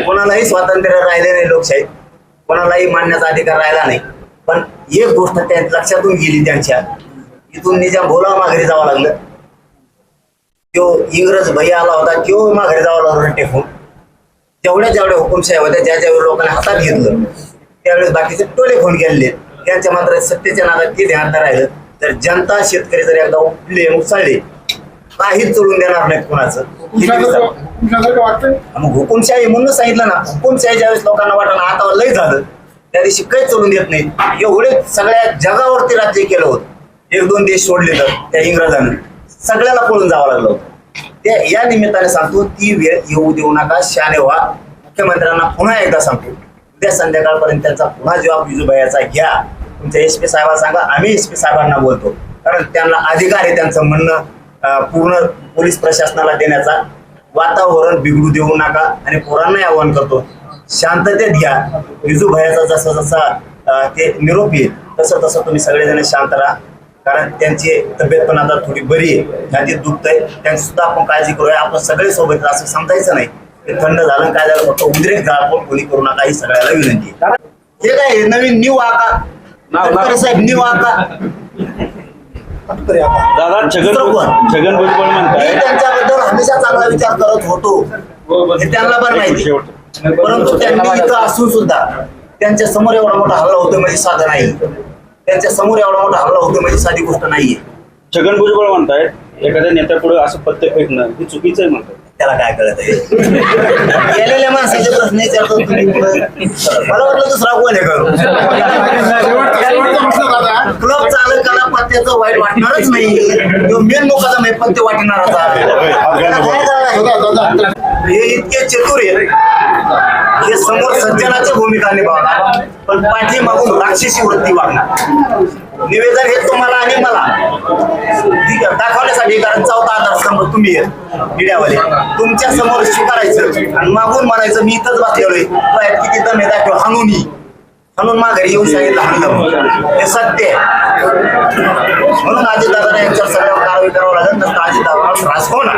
कोणालाही स्वातंत्र्य राहिले नाही, लोकशाही कोणालाही मानण्याचा अधिकार राहिला नाही. पण एक गोष्ट त्या लक्षातून गेली, त्यांच्या इथून निजाम बोलावा माघारी जावं लागलं. तो इंग्रज भैया आला होता, तो माघारी जावं लागलं टेकून. जेवढ्या हुकुमशाही होत्या, ज्या लोकांनी हातात घेतलं त्यावेळेस बाकीचे टोले फोन केलेले. त्यांच्या मात्र सत्तेच्या नादात ते ध्यान राहिलं तर जनता शेतकरी जर एकदा उठले उसळले काहीच चढून देणार नाहीत कोणाचं. मग हुकुमशाही म्हणून सांगितलं ना, हुकुमशाही ज्यावेळेस लोकांना वाटलं हातावर लय झालं त्या दिवशी काहीच चढून देत नाही. एवढे सगळ्या जगावरती राज्य केलं होतं. 1-2 देश सोडले तर त्या इंग्रजांनी सगळ्याला पळून जावं लागलं होतं. त्या या निमित्ताने सांगतो, ती वेळ येऊ देऊ नका, शाने व्हा. मुख्यमंत्र्यांना पुन्हा एकदा सांगतो, उद्या संध्याकाळपर्यंत त्यांचा पुन्हा जबाब विजूभाईचा घ्या. तुमच्या SP साहेबांना सांगा, आम्ही SP साहेबांना बोलतो, कारण त्यांना अधिकार आहे त्यांचं म्हणणं पूर्ण पोलीस प्रशासनाला देण्याचा. वातावरण बिघडू देऊ नका आणि पोरांनाही आवाहन करतो, शांततेत घ्या. विजूभाईचा जसा ते निरोप येईल तसं तुम्ही सगळेजण शांत राहा, कारण त्यांची तब्येत पण आता थोडी बरी आहे, छातीत दुखतंय, त्यांची सुद्धा आपण काळजी करूया. आपण सगळे सोबत असं समजायचं नाही ते थंड झालं काय झालं फक्त उद्रेक झाला पण कोणी करू नका, ही सगळ्याला विनंती. हे काय नवीन न्यू आका साहेब, न्यू आका दादा छगन भुजबळ म्हणताय त्यांच्याबद्दल हमेशा चांगला विचार करत होतो, हे त्यांना पण माहिती. परंतु त्यांनी इथं असून सुद्धा त्यांच्या समोर एवढा मोठा हल्ला होतो म्हणजे साधं नाही. त्यांच्या समोर एवढा मोठा हल्ला होतो म्हणजे साधी गोष्ट नाहीये. छगन भुजबळ म्हणतायत एखाद्या नेत्यापुढे असं पत्ते फेकणं हे चुकीचं आहे म्हणतात. त्याला काय कळत आहे? गेलेल्या माणसाचे प्रश्न विचारतो तुम्ही, मला वाटलं दुसरा कोण आहे करू. क्लब चालकाला पत्त्याचं वाईट वाटणारच नाही, तो मेन लोकांचा नाही पत्ते वाटणाराचा. हे इतके चतुर आहे, हे समोर सज्जनाची भूमिका निभावणार पण पाठीमागून राक्षसी वृत्ती वागणार. निवेदन हे तुम्हाला आणि मला दाखवण्यासाठी, कारण चौथा आधारस्तंभ तुम्ही मीडियावाले तुमच्या समोर स्वीकारायचं आणि मागून म्हणायचं मी इथंच बसलेलोय, किती दम आहे दाखव, हाणून माघारी येऊन सांगितलं हाणलं, हे सत्य आहे. म्हणून अजितदादांना यांच्यावर सगळ्यावर कारवाई करावं लागेल, तर अजितदादांना त्रास होणार.